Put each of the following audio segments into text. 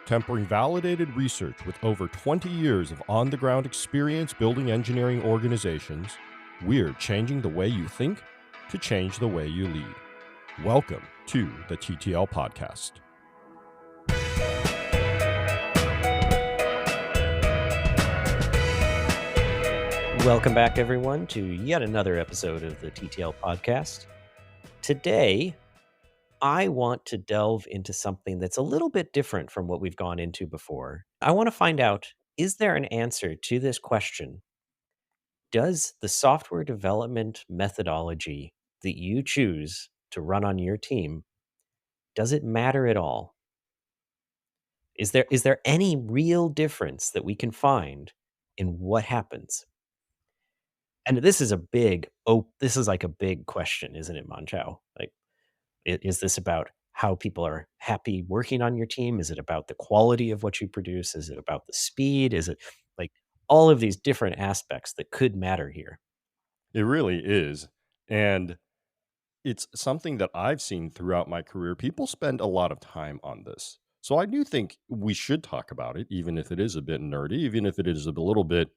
Tempering validated research with over 20 years of on the ground experience building engineering organizations, we're changing the way you think to change the way you lead. Welcome to the TTL Podcast. Welcome back, everyone, to yet another episode of the TTL Podcast. Today, I want to delve into something that's a little bit different from what we've gone into before. I want to find out, is there an answer to this question? Does the software development methodology that you choose to run on your team, does it matter at all? Is there any real difference that we can find in what happens? And this is this is like a big question, isn't it, Mon-Chaio? Like, is this about how people are happy working on your team? Is it about the quality of what you produce? Is it about the speed? Is it like all of these different aspects that could matter here? It really is. And it's something that I've seen throughout my career. People spend a lot of time on this. So I do think we should talk about it, even if it is a bit nerdy, even if it is a little bit,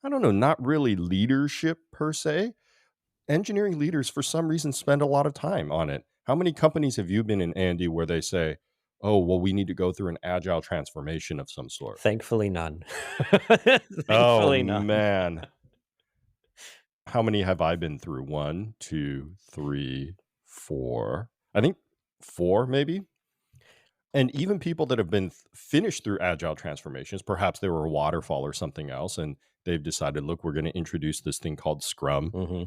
I don't know, not really leadership per se. Engineering leaders, for some reason, spend a lot of time on it. How many companies have you been in, Andy, where they say, oh, well, we need to go through an agile transformation of some sort? Thankfully, none. Oh, Thankfully, none. man. How many have I been through? 1, 2, 3, 4. I think 4, maybe. And even people that have been finished through agile transformations, perhaps they were a waterfall or something else, and they've decided, look, we're going to introduce this thing called Scrum. Hmm.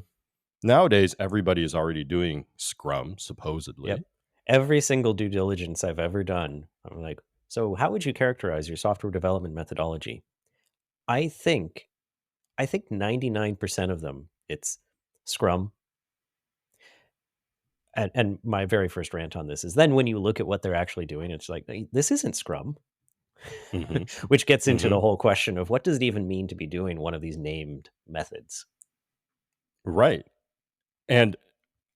Nowadays, everybody is already doing Scrum, supposedly. Yep. Every single due diligence I've ever done, I'm like, so how would you characterize your software development methodology? I think I think 99% of them, it's Scrum. And my very first rant on this is then when you look at what they're actually doing, it's like, this isn't Scrum, Hmm. which gets into Hmm. the whole question of what does it even mean to be doing one of these named methods? Right. And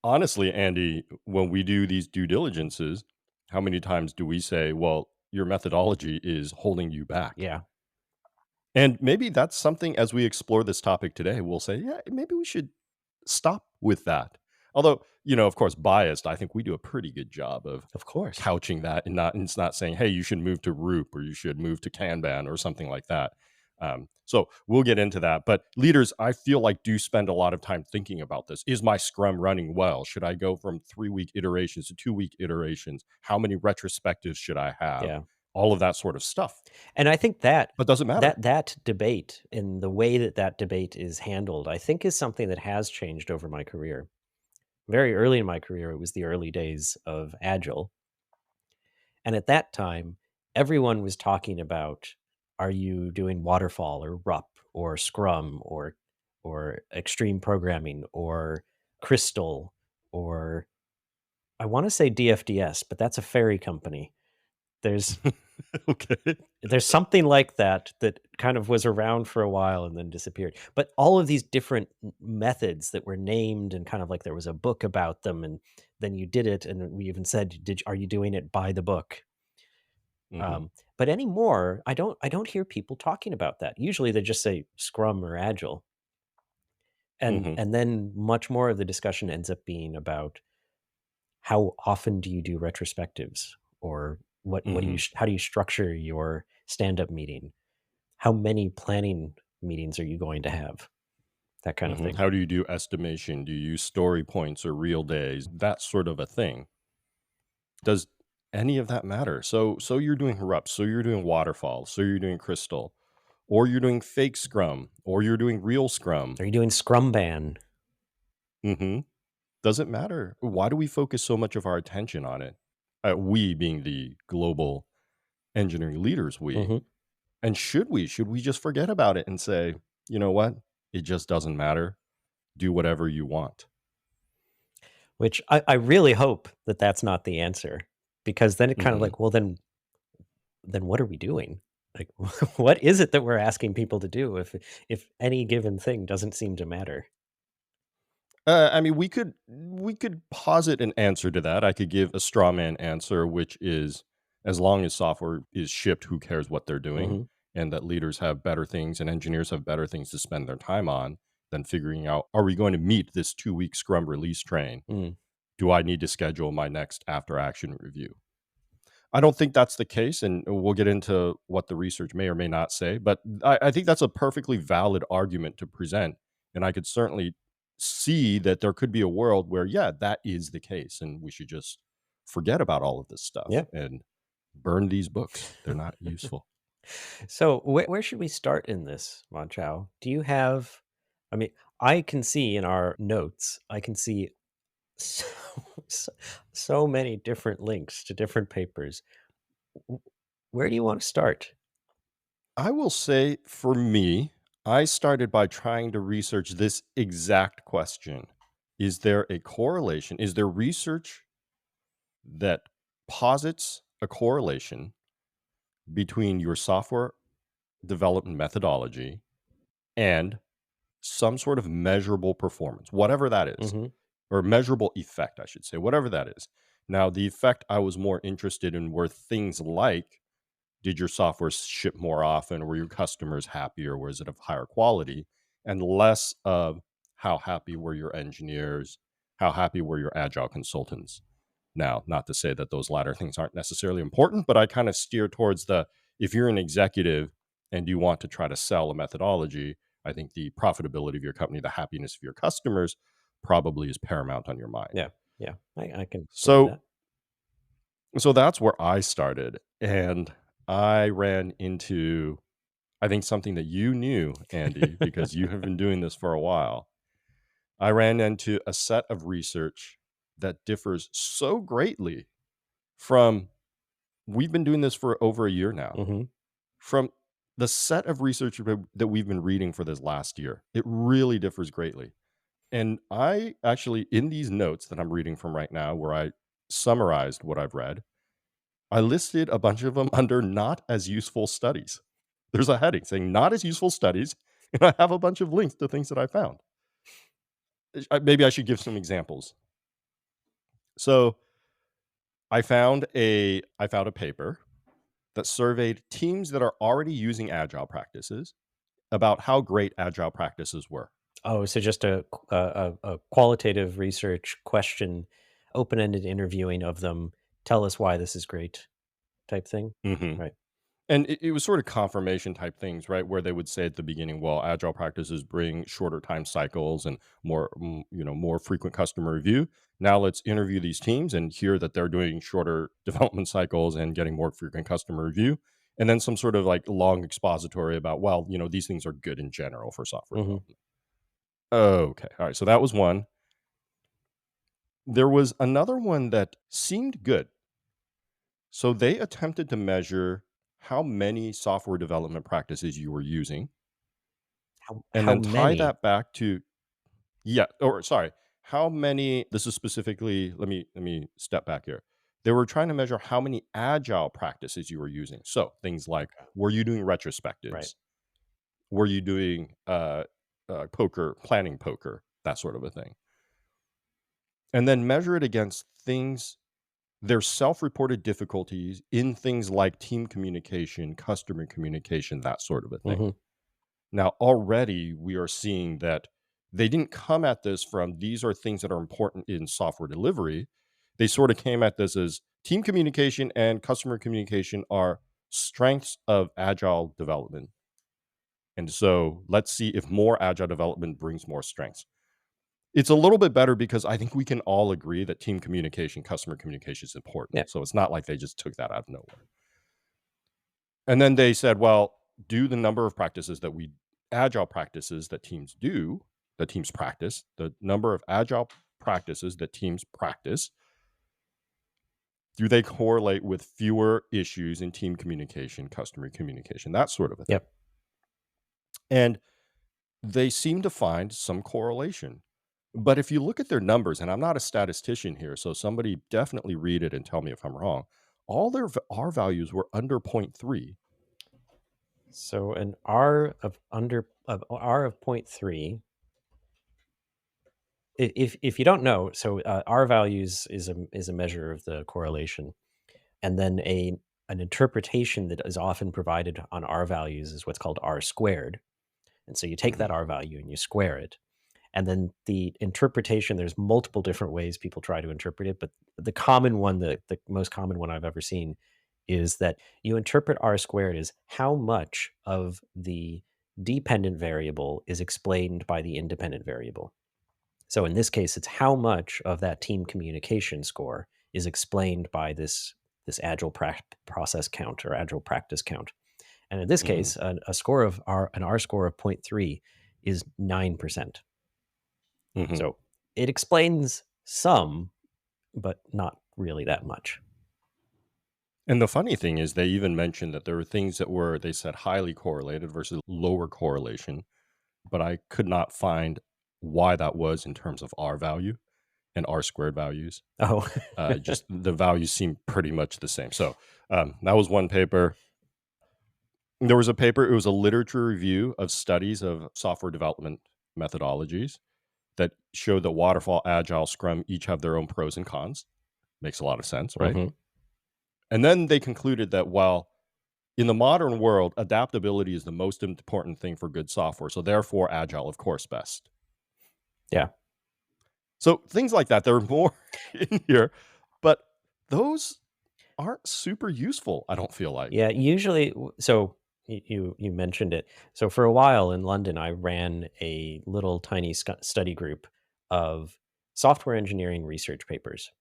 honestly, Andy, when we do these due diligences, how many times do we say, well, your methodology is holding you back? Yeah. And maybe that's something as we explore this topic today, we'll say, yeah, maybe we should stop with that. Although, of course, biased, I think we do a pretty good job of Of course. couching that and it's not saying, hey, you should move to Roop or you should move to Kanban or something like that. So we'll get into that. But leaders, I feel like do spend a lot of time thinking about this. Is my Scrum running well? Should I go from 3-week iterations to 2-week iterations? How many retrospectives should I have? Yeah. All of that sort of stuff. And I think that But does it matter? that debate and the way that that debate is handled, I think is something that has changed over my career. Very early in my career, it was the early days of Agile. And at that time, everyone was talking about, are you doing waterfall or RUP or Scrum or extreme programming or Crystal or I want to say DFDS, but that's a ferry company. There's Okay. there's something like that that kind of was around for a while and then disappeared. But all of these different methods that were named and kind of like there was a book about them, and then you did it, and we even said, "Did are you doing it by the book?" Hmm. But anymore, I don't hear people talking about that. Usually, they just say Scrum or Agile, and Hmm. and then much more of the discussion ends up being about how often do you do retrospectives, or what do you Hmm. how do you structure your stand up meeting? How many planning meetings are you going to have? That kind of Hmm. thing. How do you do estimation? Do you use story points or real days? That sort of a thing. Does any of that matter? So you're doing Erupt, so you're doing Waterfall, so you're doing Crystal, or you're doing fake Scrum, or you're doing real Scrum. Are you doing Scrum Ban? Hmm. Does it matter? Why do we focus so much of our attention on it? We being the global engineering leaders, we. Hmm. And should we? Should we just forget about it and say, you know what? It just doesn't matter. Do whatever you want. Which I really hope that that's not the answer, because then it kind of Hmm. like, well, then what are we doing? Like, what is it that we're asking people to do if any given thing doesn't seem to matter? I mean, we could posit an answer to that. I could give a straw man answer, which is as long as software is shipped, who cares what they're doing? Mhm. And that leaders have better things and engineers have better things to spend their time on than figuring out, are we going to meet this 2 week Scrum release train? Mm. Do I need to schedule my next after action review? I don't think that's the case, and we'll get into what the research may or may not say, but I think that's a perfectly valid argument to present, and I could certainly see that there could be a world where, yeah, that is the case, and we should just forget about all of this stuff Yeah. and burn these books. They're not useful. So where should we start in this, Mon-Chaio? Do you have I mean, I can see in our notes, I can see so so so many different links to different papers. W Where do you wanna start? I will say for me, I started by trying to research this exact question. Is there a correlation? Is there research that posits a correlation between your software development methodology and some sort of measurable performance, whatever that is, Mhm. or measurable effect, I should say, whatever that is. Now, the effect I was more interested in were things like, did your software ship more often? Were your customers happier? Was it of higher quality? And less of how happy were your engineers? How happy were your agile consultants? Now, not to say that those latter things aren't necessarily important, but I kind of steer towards the, if you're an executive and you want to try to sell a methodology, I think the profitability of your company, the happiness of your customers probably is paramount on your mind. Yeah, yeah, I can see So that. so that's where I started. And I ran into, I think, something that you knew, Andy, because you have been doing this for a while. I ran into a set of research that differs so greatly from, we've been doing this for over a year now, Mhm. from the set of research that we've been reading for this last year. It really differs greatly. And I actually, in these notes that I'm reading from right now, where I summarized what I've read, I listed a bunch of them under not as useful studies. There's a heading saying not as useful studies, and I have a bunch of links to things that I found. Maybe I should give some examples. So I found a paper that surveyed teams that are already using agile practices about how great agile practices were. Oh, so just a qualitative research question, open-ended interviewing of them, "Tell us why this is great," type thing? Mhm. Right. And it was sort of confirmation type things, right? Where they would say at the beginning, well, agile practices bring shorter time cycles and more frequent customer review. Now let's interview these teams and hear that they're doing shorter development cycles and getting more frequent customer review. And then some sort of like long expository about, well, these things are good in general for software Mhm. development. Okay. All right. So that was one. There was another one that seemed good. So they attempted to measure how many software development practices you were using and How then tie many? that back to, yeah, or sorry, how many, this is specifically, let me step back here. They were trying to measure how many agile practices you were using. So things like, Okay. were you doing Right. retrospectives? Were you doing poker, planning poker, that sort of a thing? And then measure it against things, their self-reported difficulties in things like team communication, customer communication, that sort of a thing. Mhm. Now, already we are seeing that they didn't come at this from, these are things that are important in software delivery. They sort of came at this as, team communication and customer communication are strengths of agile development. And so let's see if more agile development brings more strengths. It's a little bit better because I think we can all agree that team communication, customer communication is important. Yeah. So it's not like they just took that out of nowhere. And then they said, well, do the number of practices that we, agile practices that teams do, that teams practice, the number of agile practices that teams practice, do they correlate with fewer issues in team communication, customer communication, that sort of a thing? Yep. And they seem to find some correlation. But if you look at their numbers, and I'm not a statistician here, so somebody definitely read it and tell me if I'm wrong. All their R values were under zero point 0.3. So an R of point 0.3, if you don't know, so, R values is a measure of the correlation, and then a an interpretation that is often provided on R values is what's called R squared. And so you take Mhm. that R value and you square it. And then the interpretation, there's multiple different ways people try to interpret it, but the common one, the most common one I've ever seen is that you interpret R squared as how much of the dependent variable is explained by the independent variable. So in this case, it's how much of that team communication score is explained by this agile process count or agile practice count. And in this Mhm. case, a score of an R score of zero point 0.3 is 9%. Mhm. So it explains some, but not really that much. And the funny thing is they even mentioned that there were things that were, they said, highly correlated versus lower correlation, but I could not find why that was in terms of R value and R squared values. Oh, Just the values seem pretty much the same. So, that was one paper. There was a paper, it was a literature review of studies of software development methodologies that showed that waterfall, agile, scrum each have their own pros and cons. Makes a lot of sense, right? hmm And then they concluded that while in the modern world, adaptability is the most important thing for good software. So therefore, agile, of course, best. yeah, So things like that, there are more in here, but those aren't super useful, I don't feel like. yeah. Usually, so you mentioned it. So for a while in London, I ran a little tiny study group of software engineering research papers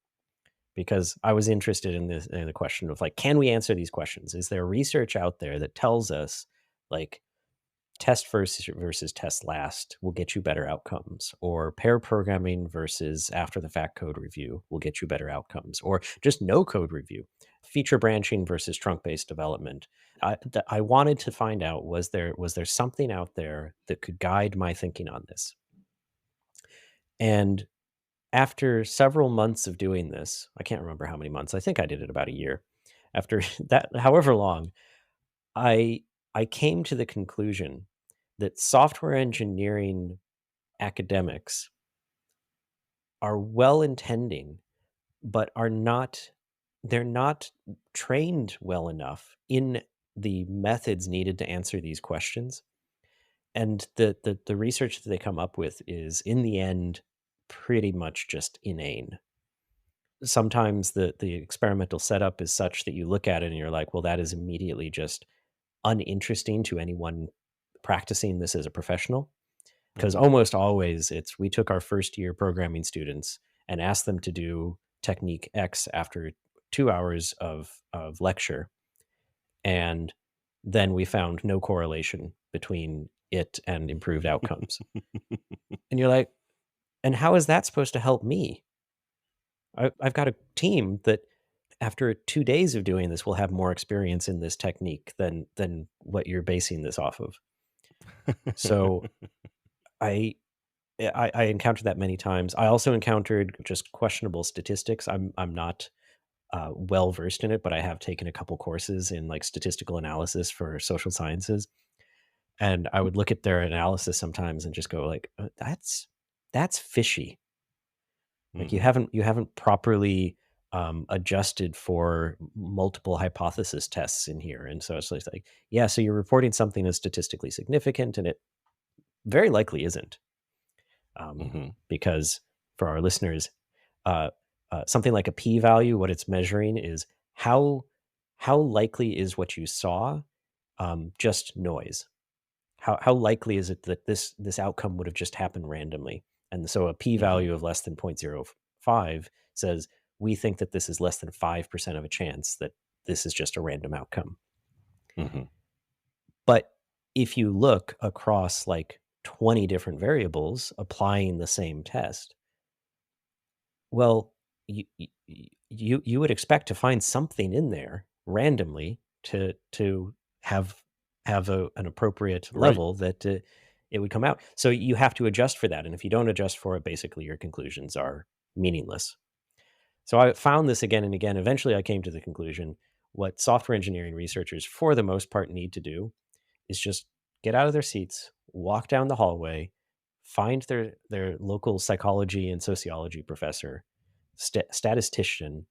because I was interested in the question of like, can we answer these questions? Is there research out there that tells us like test first versus test last will get you better outcomes, or pair programming versus after the fact code review will get you better outcomes, or just no code review, feature branching versus trunk based development. I wanted to find out, was there something out there that could guide my thinking on this? And after several months of doing this, I can't remember how many months. I think I did it about a year. After that, however long, I I came to the conclusion that software engineering academics are well intending, but they're not trained well enough in the methods needed to answer these questions. And the research that they come up with is in the end pretty much just inane. Sometimes the experimental setup is such that you look at it and you're like, well, that is immediately just uninteresting to anyone practicing this as a professional. Because Mhm. almost always it's we took our first year programming students and asked them to do technique X after 2 hours of lecture. And then we found no correlation between it and improved outcomes. And you're like, and how is that supposed to help me? I've got a team that after 2 days of doing this will have more experience in this technique than what you're basing this off of. So I I encountered that many times. I also encountered just questionable statistics. I'm not well versed in it, but I have taken a couple courses in like statistical analysis for social sciences, and I would look at their analysis sometimes and just go like, that's fishy." Like Mhm. you haven't properly adjusted for multiple hypothesis tests in here, and so it's like, yeah, so you're reporting something as statistically significant, and it very likely isn't, Mhm. because for our listeners, uh, something like a p-value, what it's measuring is how likely is what you saw just noise. How likely is it that this outcome would have just happened randomly? And so a Mhm. p-value of less than 0.05 says we think that this is less than 5% of a chance that this is just a random outcome. Mhm. But if you look across like 20 different variables applying the same test, well, you would expect to find something in there randomly to have an appropriate Right. level that it would come out. So you have to adjust for that, and if you don't adjust for it, basically your conclusions are meaningless. So I found this again and again. Eventually, I came to the conclusion what software engineering researchers, for the most part, need to do is just get out of their seats, walk down the hallway, find their local psychology and sociology professor, statistician,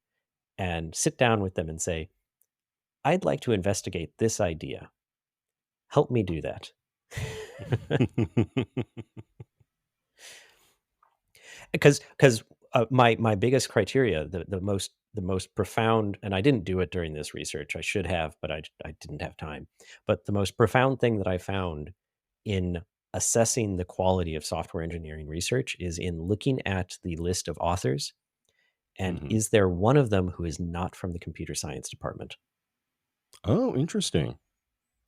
and sit down with them and say, I'd like to investigate this idea. Help me do that. Because my biggest criteria, the most profound, and I didn't do it during this research. I should have, but I didn't have time. But the most profound thing that I found in assessing the quality of software engineering research is in looking at the list of authors, and Mhm. is there one of them who is not from the computer science department? Oh, interesting.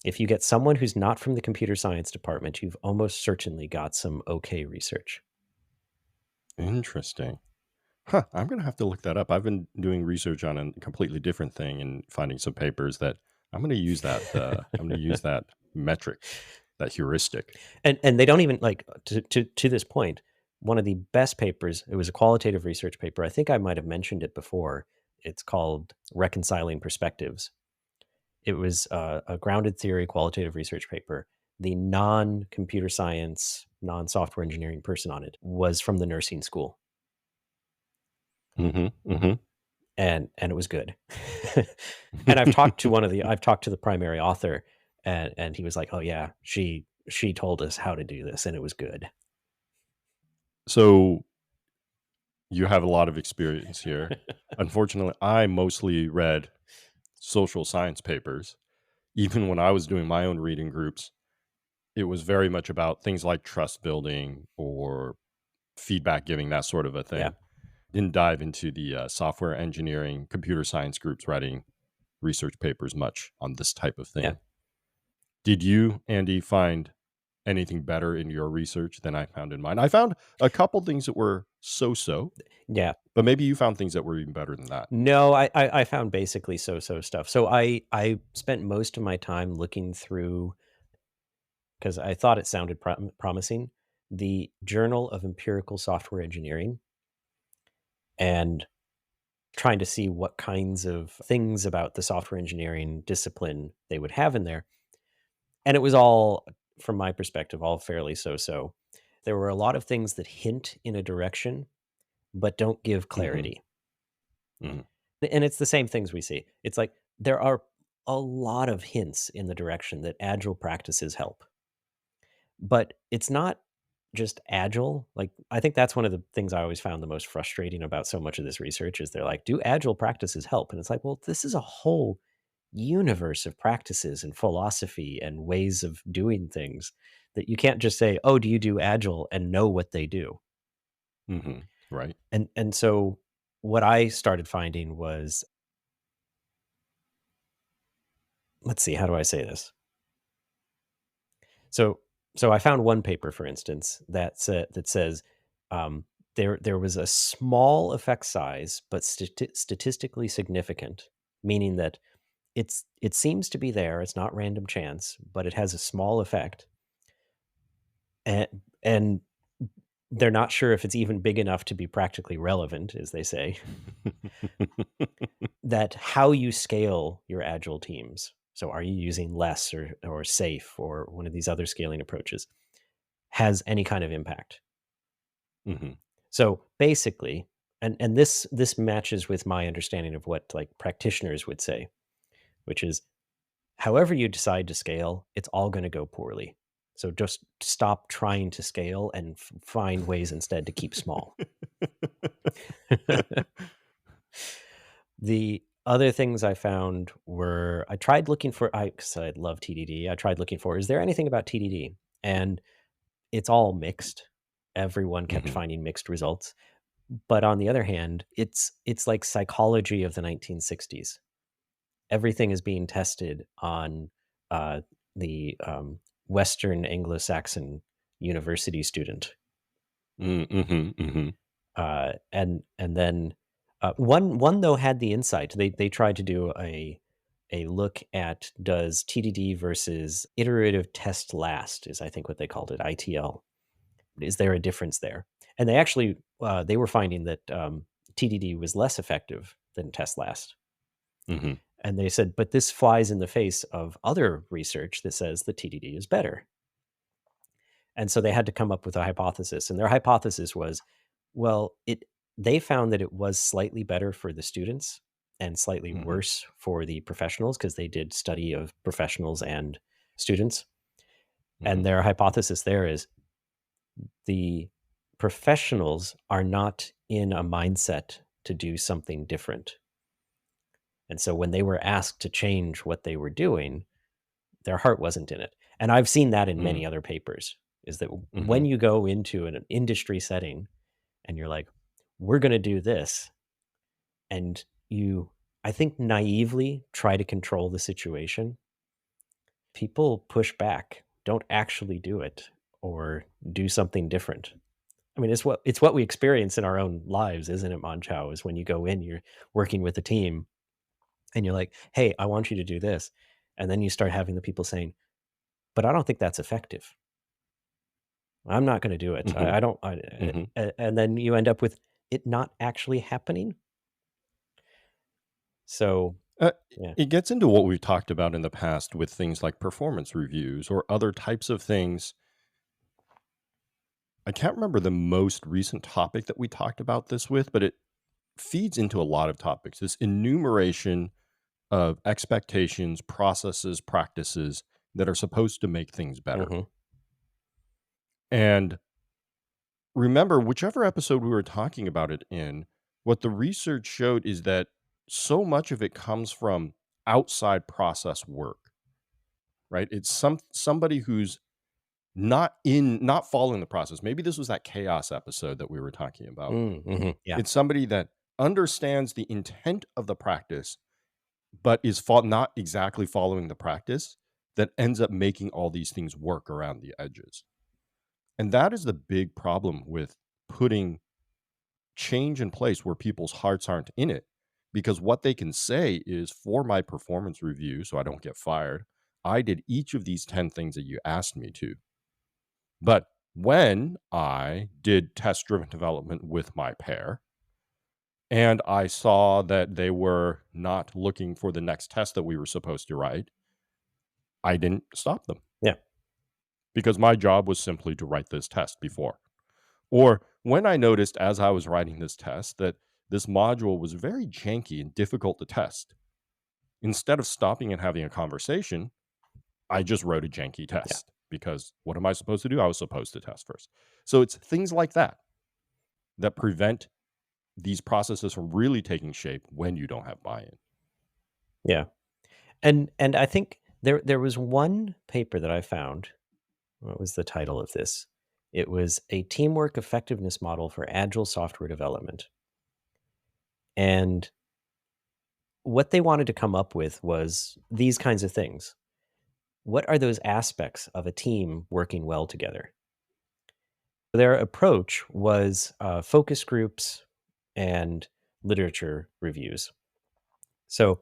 If you get someone who's not from the computer science department, you've almost certainly got some okay research. Interesting. Huh, I'm gonna have to look that up. I've been doing research on a completely different thing and finding some papers that I'm gonna use that metric, that heuristic. And they don't even like to this point, one of the best papers, it was a qualitative research paper. I think I might have mentioned it before. It's called Reconciling Perspectives. It was a grounded theory qualitative research paper. The non-computer science, non-software engineering person on it was from the nursing school, Mhm, mhm. and it was good. And I've talked to the primary author, and he was like, "Oh yeah, she told us how to do this, and it was good." So, you have a lot of experience here. Unfortunately, I mostly read social science papers. Even when I was doing my own reading groups, it was very much about things like trust building or feedback giving, that sort of a Yeah, thing. Didn't dive into the, software engineering, computer science groups writing research papers much on this type of yeah, thing. Did you, Andy, find anything better in your research than I found in mine? I found a couple things that were so-so, yeah. but maybe you found things that were even better than that. No, I found basically so stuff. So I spent most of my time looking through, because I thought it sounded promising, the Journal of Empirical Software Engineering, and trying to see what kinds of things about the software engineering discipline they would have in there. And it was all, from my perspective, all fairly so. There were a lot of things that hint in a direction, but don't give Mhm, clarity. mhm, And it's the same things we see. It's like there are a lot of hints in the direction that agile practices help, but it's not just agile. Like, I think that's one of the things I always found the most frustrating about so much of this research is they're like, do agile practices help? And it's like, well, this is a whole universe of practices and philosophy and ways of doing things that you can't just say, oh, do you do agile and know what they do? mhm, right. And so what I started finding was, let's see, how do I say this? So so I found one paper, for instance, that says, um, there was a small effect size, but statistically significant, meaning that it seems to be there. It's not random chance, but it has a small effect, and and they're not sure if it's even big enough to be practically relevant, as they say. That how you scale your agile teams. So, are you using less or safe or one of these other scaling approaches has any kind of impact? Mhm, So basically, and this matches with my understanding of what like practitioners would say, which is however you decide to scale, it's all going to go poorly. So just stop trying to scale and find ways instead to keep small. The other things I found were I tried looking for I because I love TDD. I tried looking for is there anything about TDD, and it's all mixed. Everyone kept mhm, finding mixed results. But on the other hand, it's like psychology of the 1960s. Everything is being tested on the Western Anglo-Saxon university student, mhm, mhm, and then one though had the insight. They tried to do a look at does TDD versus iterative test last is I think what they called it, ITL. Is there a difference there? And they actually they were finding that TDD was less effective than test last. mhm. And they said, but this flies in the face of other research that says the TDD is better. And so they had to come up with a hypothesis. And their hypothesis was, well, it they found that it was slightly better for the students, and slightly Mhm. worse for the professionals because they did study of professionals and students. And Mhm. their hypothesis there is the professionals are not in a mindset to do something different. And so when they were asked to change what they were doing, their heart wasn't in it. And I've seen that in Mm. many other papers is that when Mhm. you go into an industry setting and you're like, we're going to do this, and you, I think, naively try to control the situation, people push back, don't actually do it or do something different. I mean, it's what we experience in our own lives, isn't it, Mon-Chaio? Is when you go in, you're working with a team and you're like, "Hey, I want you to do this." And then you start having the people saying, "But I don't think that's effective. I'm not gonna do it. Mhm. I don't." Mhm. And then you end up with it not actually happening. So, Uh, yeah. it gets into what we've talked about in the past with things like performance reviews or other types of things. I can't remember the most recent topic that we talked about this with, but it feeds into a lot of topics. This enumeration of expectations, processes, practices that are supposed to make things better. Mhm. And remember, whichever episode we were talking about it in, what the research showed is that so much of it comes from outside process work, right? It's somebody who's not following the process. Maybe this was that chaos episode that we were talking about. Mhm. Yeah. It's somebody that understands the intent of the practice, but is not exactly following the practice that ends up making all these things work around the edges. And that is the big problem with putting change in place where people's hearts aren't in it. Because what they can say is, for my performance review, so I don't get fired, I did each of these 10 things that you asked me to. But when I did test driven development with my pair, and I saw that they were not looking for the next test that we were supposed to write, I didn't stop them Yeah. because my job was simply to write this test before. Or when I noticed as I was writing this test that this module was very janky and difficult to test, instead of stopping and having a conversation, I just wrote a janky Yeah. test because what am I supposed to do? I was supposed to test first. So it's things like that that prevent these processes from really taking shape when you don't have buy-in. Yeah. And I think there was one paper that I found. What was the title of this? It was a teamwork effectiveness model for agile software development. And what they wanted to come up with was these kinds of things. What are those aspects of a team working well together? Their approach was focus groups and literature reviews. So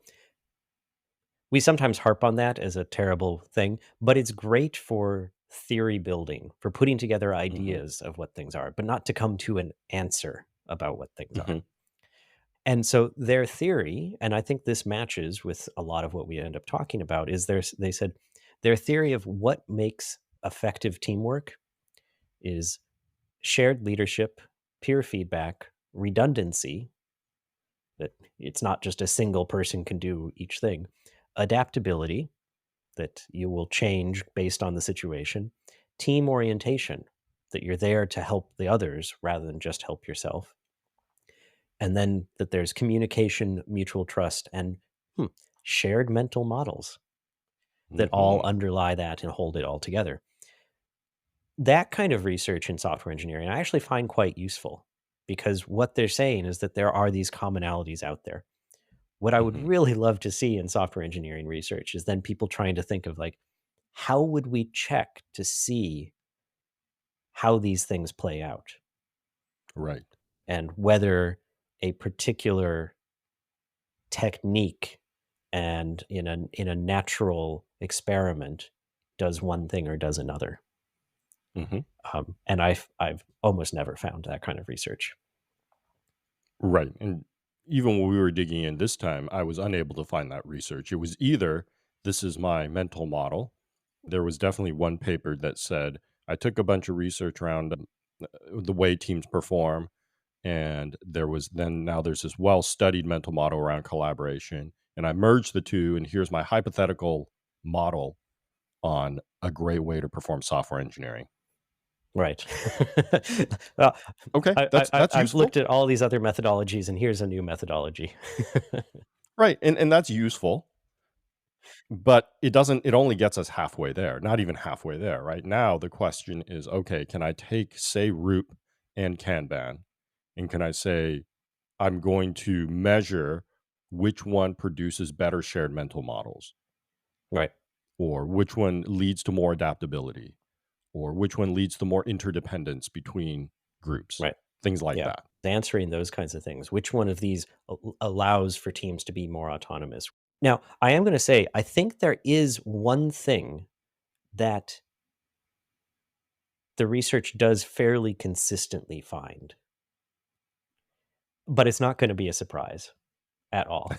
we sometimes harp on that as a terrible thing, but it's great for theory building, for putting together Mhm, ideas of what things are, but not to come to an answer about what things are. mhm, And so their theory, and I think this matches with a lot of what we end up talking about, is they said their theory of what makes effective teamwork is shared leadership, peer feedback, redundancy, that it's not just a single person can do each thing, adaptability, that you will change based on the situation, team orientation, that you're there to help the others rather than just help yourself, and then that there's communication, mutual trust, and hmm, shared mental models that all mhm. underlie that and hold it all together. That kind of research in software engineering I actually find quite useful because what they're saying is that there are these commonalities out there. What I would Mhm. really love to see in software engineering research is then people trying to think of like, how would we check to see how these things play out Right. and whether a particular technique and in a natural experiment does one thing or does another. Mhm. And I've almost never found that kind of research. Right, and even when we were digging in this time, I was unable to find that research. It was either, "This is my mental model." There was definitely one paper that said, "I took a bunch of research around, the way teams perform, and now there's this well-studied mental model around collaboration, and I merged the 2, and here's my hypothetical model on a great way to perform software engineering. Right. Well, Okay, that's I've looked useful. at all these other methodologies, and here's a new methodology. Right, and that's useful, but it only gets us halfway there, not even halfway there. Right now, the question is, okay, can I take, say, root and Kanban, and can I say, I'm going to measure which one produces better shared mental models, Right, or which one leads to more adaptability, or which one leads to more interdependence between groups, right. things like Yeah. that. Answering those kinds of things. Which one of these allows for teams to be more autonomous? Now, I am gonna say, I think there is one thing that the research does fairly consistently find, but it's not gonna be a surprise at all.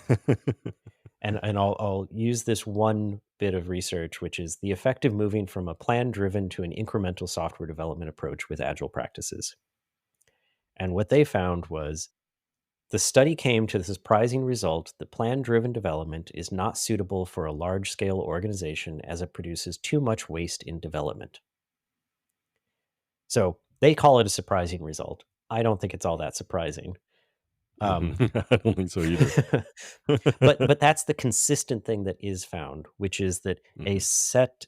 And I'll use this one bit of research, which is the effect of moving from a plan-driven to an incremental software development approach with agile practices. And what they found was the study came to the surprising result that plan-driven development is not suitable for a large-scale organization as it produces too much waste in development. So they call it a surprising result. I don't think it's all that surprising. Um, Mhm. I don't think so either. but that's the consistent thing that is found, which is that a Mhm, set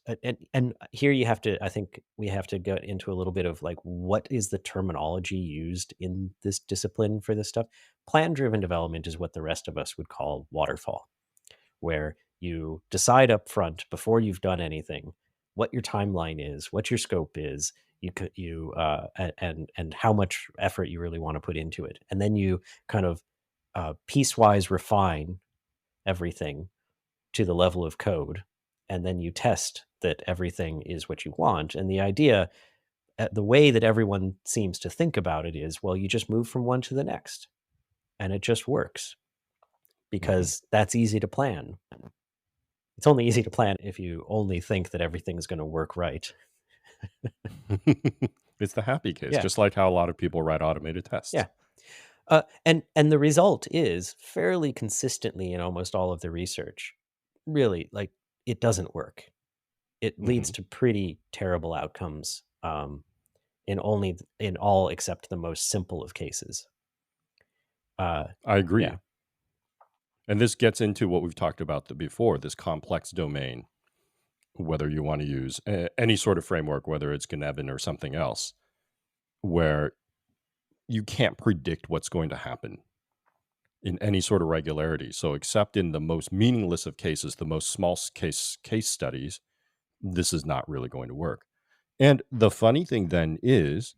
and here you have to I think we have to get into a little bit of like what is the terminology used in this discipline for this stuff. Plan driven development is what the rest of us would call waterfall, where you decide up front before you've done anything what your timeline is, what your scope is, and how much effort you really want to put into it, and then you kind of piecewise refine everything to the level of code, and then you test that everything is what you want. And the idea, the way that everyone seems to think about it is, well, you just move from one to the next, and it just works mhm. because that's easy to plan. It's only easy to plan if you only think that everything's going to work right. It's the happy case, Yeah, just like how a lot of people write automated tests. yeah. And the result is fairly consistently in almost all of the research. Really, like it doesn't work. It leads Mhm. to pretty terrible outcomes, in all except the most simple of cases. I Yeah, agree, and this gets into what we've talked about before, this complex domain, whether you wanna use any sort of framework, whether it's Gneven or something else, where you can't predict what's going to happen in any sort of regularity. So, except in the most meaningless of cases, the most small case studies, this is not really going to work. And the funny thing then is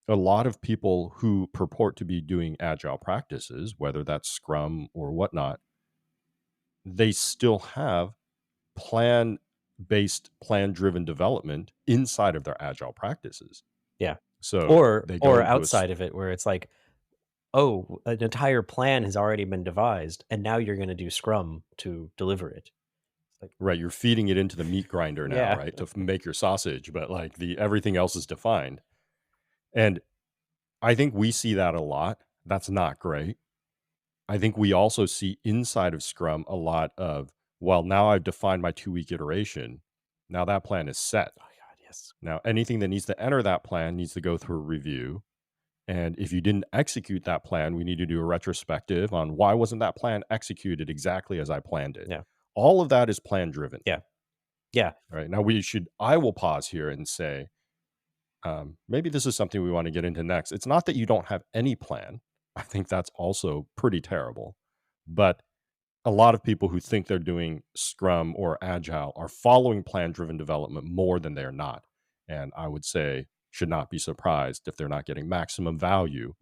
a lot of people who purport to be doing agile practices, whether that's Scrum or whatnot, they still have plan driven development inside of their agile practices. yeah. So Or they go or into a outside of it where it's like, "Oh, an entire plan has already been devised, and now you're gonna do Scrum to deliver it." It's like, right, you're feeding it into the meat grinder now, yeah, right, to make your sausage, but like the everything else is defined. And I think we see that a lot. That's not great. I think we also see inside of Scrum a lot of, well, now I've defined my 2-week iteration. Now that plan is set. oh god, yes. Now anything that needs to enter that plan needs to go through a review. And if you didn't execute that plan, we need to do a retrospective on why wasn't that plan executed exactly as I planned it. Yeah, All of that is plan driven. yeah, yeah, Right. Now I will pause here and say, maybe this is something we want to get into next. It's not that you don't have any plan. I think that's also pretty terrible. But a lot of people who think they're doing Scrum or Agile are following plan driven development more than they're not. And I would say should not be surprised if they're not getting maximum value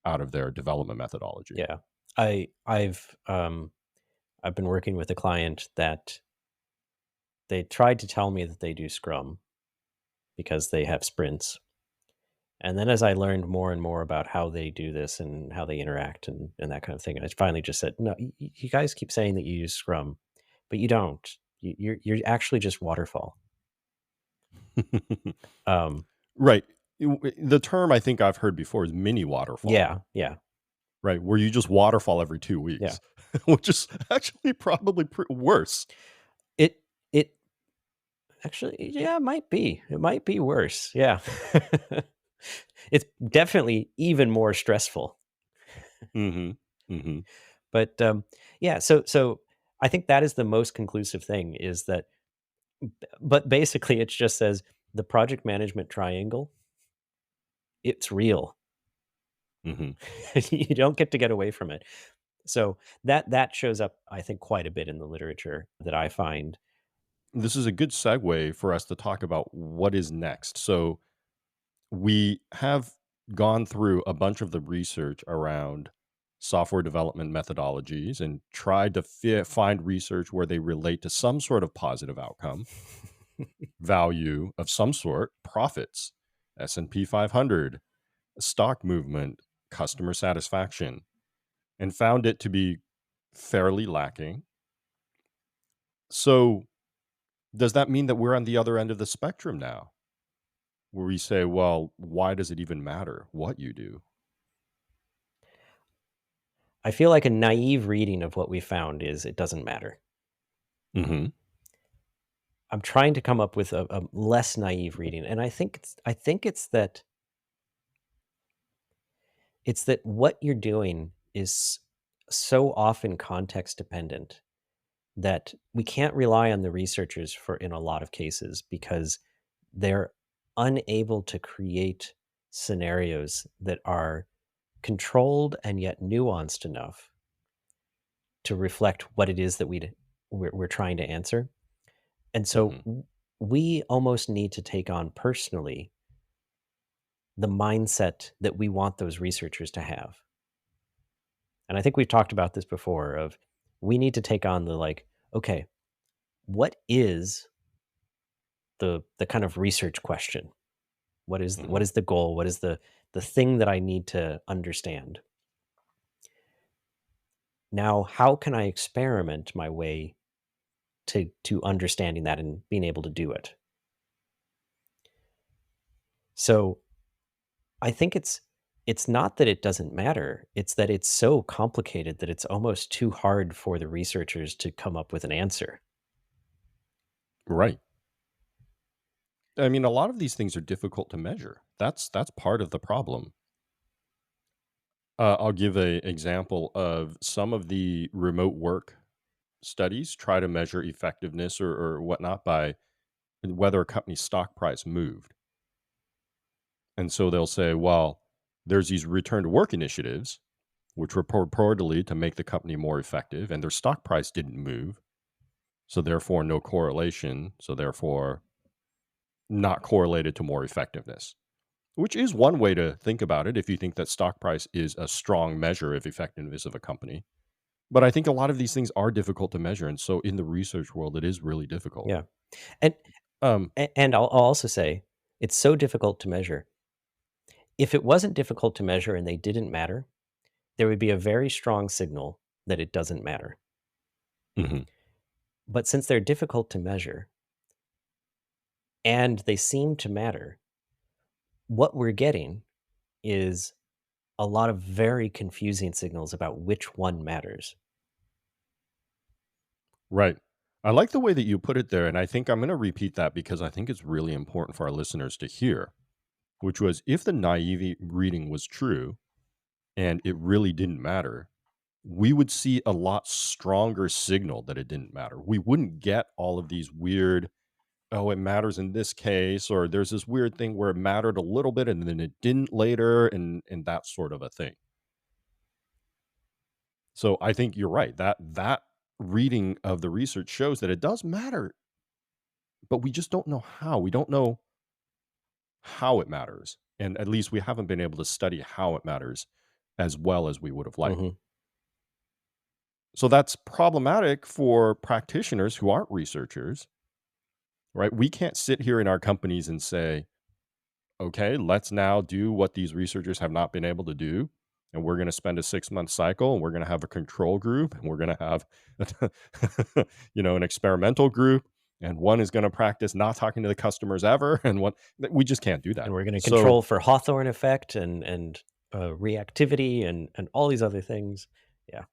out of their development methodology. yeah. I've been working with a client that they tried to tell me that they do Scrum because they have sprints. And then as I learned more and more about how they do this and how they interact and that kind of thing, I finally just said, "No, you guys keep saying that you use Scrum, but you don't. You're actually just waterfall." Um, Right. The term I think I've heard before is mini waterfall, Yeah, yeah, right? Where you just waterfall every 2 yeah. weeks, which is actually probably worse. It actually, yeah, it might be. It might be worse. Yeah. It's definitely even more stressful. Mhm. Mhm. But, yeah, so I think that is the most conclusive thing is that but basically it just says the project management triangle, it's real. Mhm. You don't get away from it. So that shows up, I think, quite a bit in the literature that I find. This is a good segue for us to talk about what is next. So, we have gone through a bunch of the research around software development methodologies and tried to find research where they relate to some sort of positive outcome, value of some sort, profits, S&P 500, stock movement, customer satisfaction, and found it to be fairly lacking. So, does that mean that we're on the other end of the spectrum now, where we say, well, why does it even matter what you do? I feel like a naive reading of what we found is it doesn't matter. Hmm. I'm trying to come up with a less naive reading, and I think it's that what you're doing is so often context dependent that we can't rely on the researchers for in a lot of cases because they're unable to create scenarios that are controlled and yet nuanced enough to reflect what it is that we're trying to answer. And so Hmm. we almost need to take on personally the mindset that we want those researchers to have. And I think we've talked about this before of we need to take on the like, okay, what is the kind of research question? What Hmm. is the goal? What is the thing that I need to understand? Now, how can I experiment my way to understanding that and being able to do it? So I think it's not that it doesn't matter. It's that it's so complicated that it's almost too hard for the researchers to come up with an answer. Right. I mean, a lot of these things are difficult to measure. That's part of the problem. I'll give a example of some of the remote work studies try to measure effectiveness or whatnot by whether a company's stock price moved. And so they'll say, well, there's these return to work initiatives, which were purportedly to make the company more effective, and their stock price didn't move. So therefore, no correlation. So therefore, not correlated to more effectiveness. Which is one way to think about it if you think that stock price is a strong measure of effectiveness of a company. But I think a lot of these things are difficult to measure, and so in the research world, it is really difficult. Yeah. And Um, and I'll also say it's so difficult to measure. If it wasn't difficult to measure and they didn't matter, there would be a very strong signal that it doesn't matter. mhm, But since they're difficult to measure and they seem to matter, what we're getting is a lot of very confusing signals about which one matters. right. I like the way that you put it there, and I think I'm going to repeat that because I think it's really important for our listeners to hear. Which was, if the naive reading was true and it really didn't matter, we would see a lot stronger signal that it didn't matter. We wouldn't get all of these weird, oh, it matters in this case, or there's this weird thing where it mattered a little bit and then it didn't later, and that sort of a thing. So I think you're right. That reading of the research shows that it does matter, but we just don't know how. We don't know how it matters. And at least we haven't been able to study how it matters as well as we would have liked. Mhm. So that's problematic for practitioners who aren't researchers, right? We can't sit here in our companies and say, okay, let's now do what these researchers have not been able to do. And we're going to spend a 6 month cycle and we're going to have a control group and we're going to have, an experimental group. and one is going to practice not talking to the customers ever, and one we just can't do that. And we're gonna So control for Hawthorne effect and reactivity and all these other things. Yeah.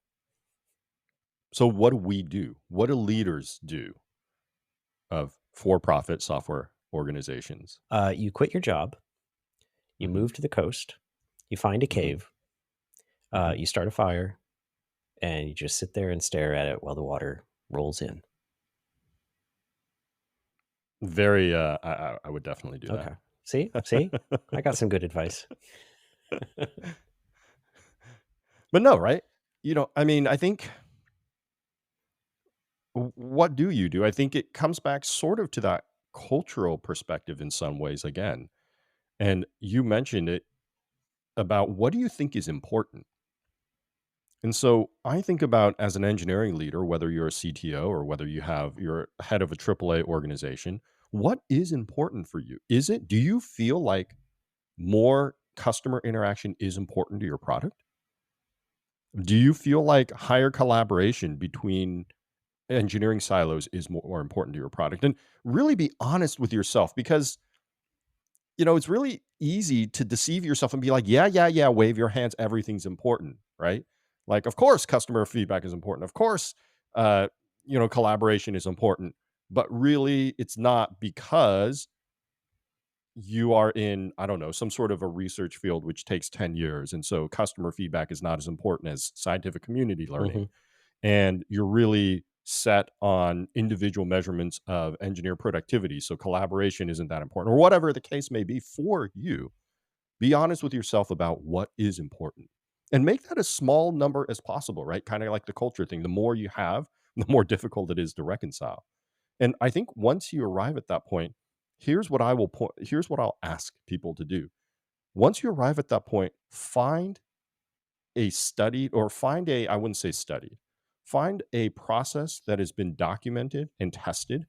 so what do we do? What do leaders do of for-profit software organizations? You quit your job, you Mhm, move to the coast, you find a mhm, cave, mhm. you start a fire, and you just sit there and stare at it while the water rolls in. Very, I would definitely do Okay. See? See? I got that. some good advice. But no, right? I mean, I think what do you do? I think it comes back sort of to that cultural perspective in some ways again. And you mentioned it about what do you think is important? And so I think about as an engineering leader, whether you're a CTO or whether you're head of a AAA organization, what is important for you? Do you feel like more customer interaction is important to your product? Do you feel like higher collaboration between engineering silos is more important to your product? And really be honest with yourself because, it's really easy to deceive yourself and be like, yeah, yeah, yeah, wave your hands, everything's important, right? Like, of course, customer feedback is important. Of course, uh, collaboration is important, but really it's not because you are in, I don't know, some sort of a research field which takes 10 years. And so customer feedback is not as important as scientific community learning, Mhm. and you're really set on individual measurements of engineer productivity. So collaboration isn't that important, or whatever the case may be for you. Be honest with yourself about what is important and make that as small number as possible, right? Kind of like the culture thing. The more you have, the more difficult it is to reconcile. And I think once you arrive at that point, here's what I'll ask people to do. Once you arrive at that point, find a study or find a I wouldn't say study. Find a process that has been documented and tested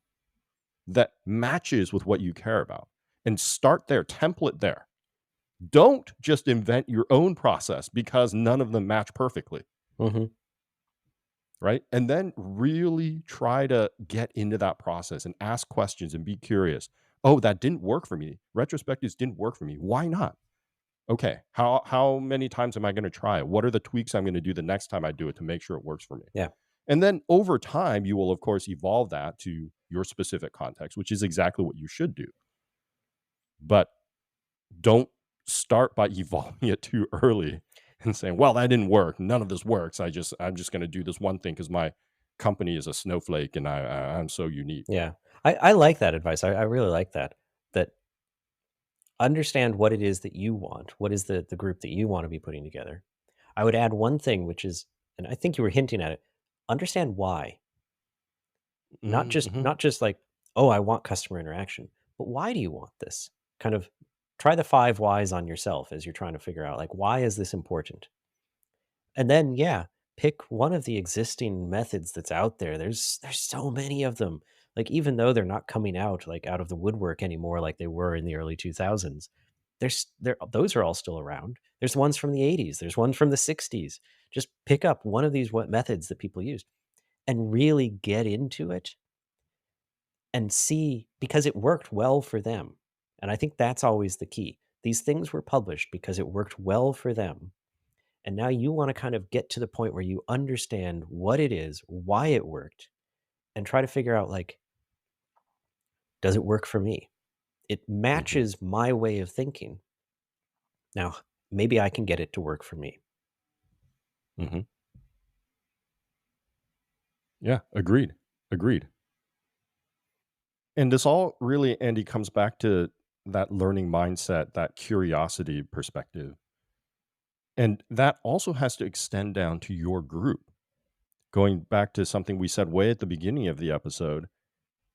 that matches with what you care about and start there, template there. Don't just invent your own process because none of them match perfectly, Mhm. right? And then really try to get into that process and ask questions and be curious. Oh, that didn't work for me. Retrospectives didn't work for me. Why not? Okay, how many times am I going to try it? What are the tweaks I'm going to do the next time I do it to make sure it works for me? Yeah. And then over time, you will of course evolve that to your specific context, which is exactly what you should do. But don't start by evolving it too early and saying, "Well, that didn't work. None of this works. I'm just going to do this one thing because my company is a snowflake and I'm so unique." Yeah. I like that advice. I really like that. That understand what it is that you want. What is the group that you want to be putting together? I would add one thing, which is, and I think you were hinting at it, understand why. Not just Mm-hmm. not just like, "Oh, I want customer interaction," but why do you want this? Kind of try the 5 whys on yourself as you're trying to figure out, like, why is this important? And then, yeah, pick one of the existing methods that's out there. There's so many of them. Like, even though they're not coming out, like, out of the woodwork anymore like they were in the early 2000s, those are all still around. There's ones from the 80s, there's one from the 60s. Just pick up one of these what methods that people used and really get into it and see because it worked well for them. And I think that's always the key. These things were published because it worked well for them. And now you want to kind of get to the point where you understand what it is, why it worked, and try to figure out like, does it work for me? It Mm-hmm. matches my way of thinking. Now, maybe I can get it to work for me. Mm-hmm. Yeah, agreed. Agreed. And this all really, Andy, comes back to that learning mindset, that curiosity perspective. And that also has to extend down to your group. Going back to something we said way at the beginning of the episode,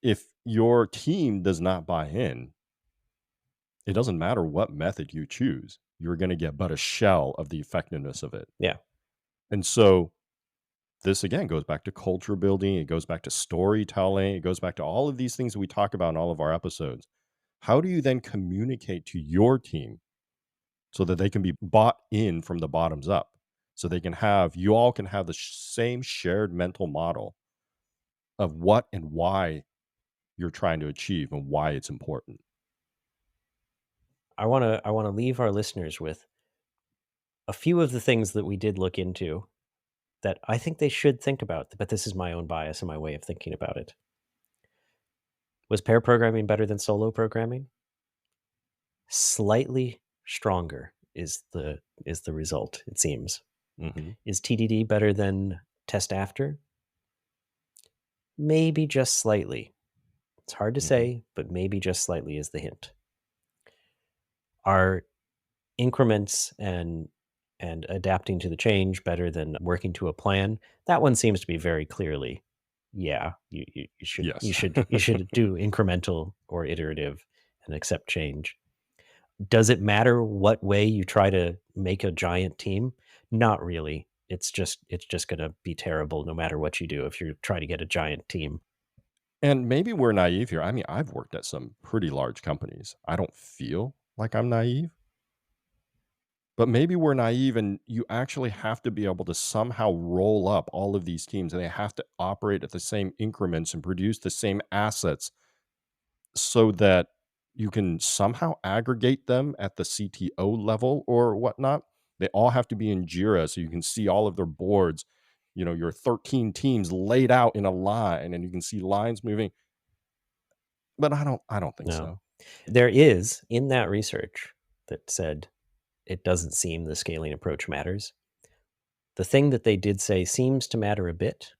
if your team does not buy in, it doesn't matter what method you choose, you're going to get but a shell of the effectiveness of it. Yeah. And so this again goes back to culture building, it goes back to storytelling, it goes back to all of these things that we talk about in all of our episodes. How do you then communicate to your team so that they can be bought in from the bottoms up? So you all can have the same shared mental model of what and why you're trying to achieve and why it's important. I wanna leave our listeners with a few of the things that we did look into that I think they should think about, but this is my own bias and my way of thinking about it. Was pair programming better than solo programming? Slightly stronger is the result, it seems. Mhm, Is TDD better than test after? Maybe just slightly. It's hard to mhm. say, but maybe just slightly is the hint. Are increments and adapting to the change better than working to a plan? That one seems to be very clearly, yeah, you should you Yes. should you should do incremental or iterative and accept change. Does it matter what way you try to make a giant team? Not really. It's just gonna be terrible no matter what you do if you try to get a giant team. And maybe we're naive here. I mean, I've worked at some pretty large companies. I don't feel like I'm naive, but maybe we're naive and you actually have to be able to somehow roll up all of these teams and they have to operate at the same increments and produce the same assets so that you can somehow aggregate them at the CTO level or whatnot. They all have to be in Jira so you can see all of their boards, your 13 teams laid out in a line and you can see lines moving. But I don't think No. so. There is in that research that said it doesn't seem the scaling approach matters. The thing that they did say seems to matter a bit.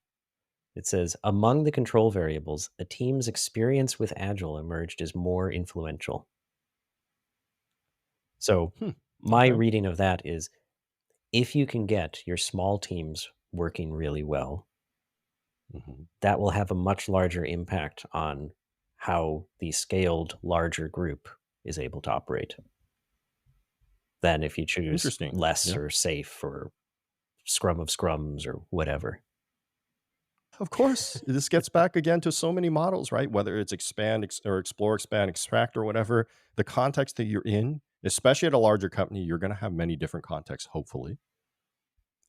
It says, among the control variables, a team's experience with Agile emerged as more influential. So, Hmm, my okay. reading of that is if you can get your small teams working really well, Mhm. that will have a much larger impact on how the scaled larger group is able to operate than if you choose Interesting. less Yeah. or safe or scrum of scrums or whatever. Of course, this gets back again to so many models, right? Whether it's expand or explore, expand, extract, or whatever, the context that you're in, especially at a larger company, you're going to have many different contexts, hopefully.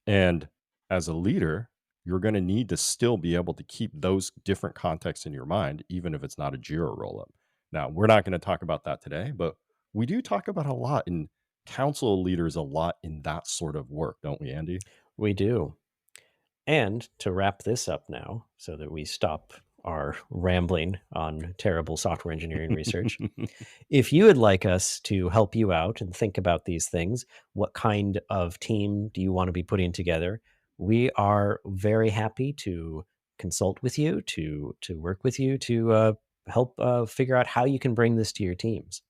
And as a leader, you're going to need to still be able to keep those different contexts in your mind, even if it's not a Jira rollup. Now, we're not going to talk about that today, but we do talk about a lot in council leaders, a lot in that sort of work, don't we, Andy? We do. And to wrap this up now, so that we stop our rambling on terrible software engineering research, if you would like us to help you out and think about these things, what kind of team do you want to be putting together? We are very happy to consult with you, to work with you, to help figure out how you can bring this to your teams.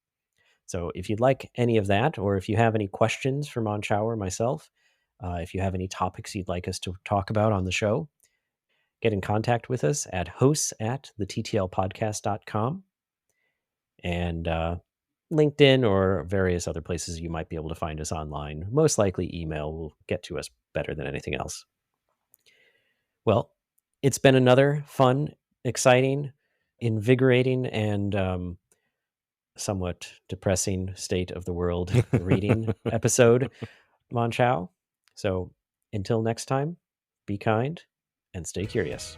So if you'd like any of that, or if you have any questions for Mon-Chaio or myself, if you have any topics you'd like us to talk about on the show, get in contact with us at hosts at thettlpodcast.com and LinkedIn or various other places you might be able to find us online. Most likely, email will get to us better than anything else. Well, it's been another fun, exciting, invigorating, and somewhat depressing state of the world reading episode, Mon Chao. So until next time, be kind and stay curious.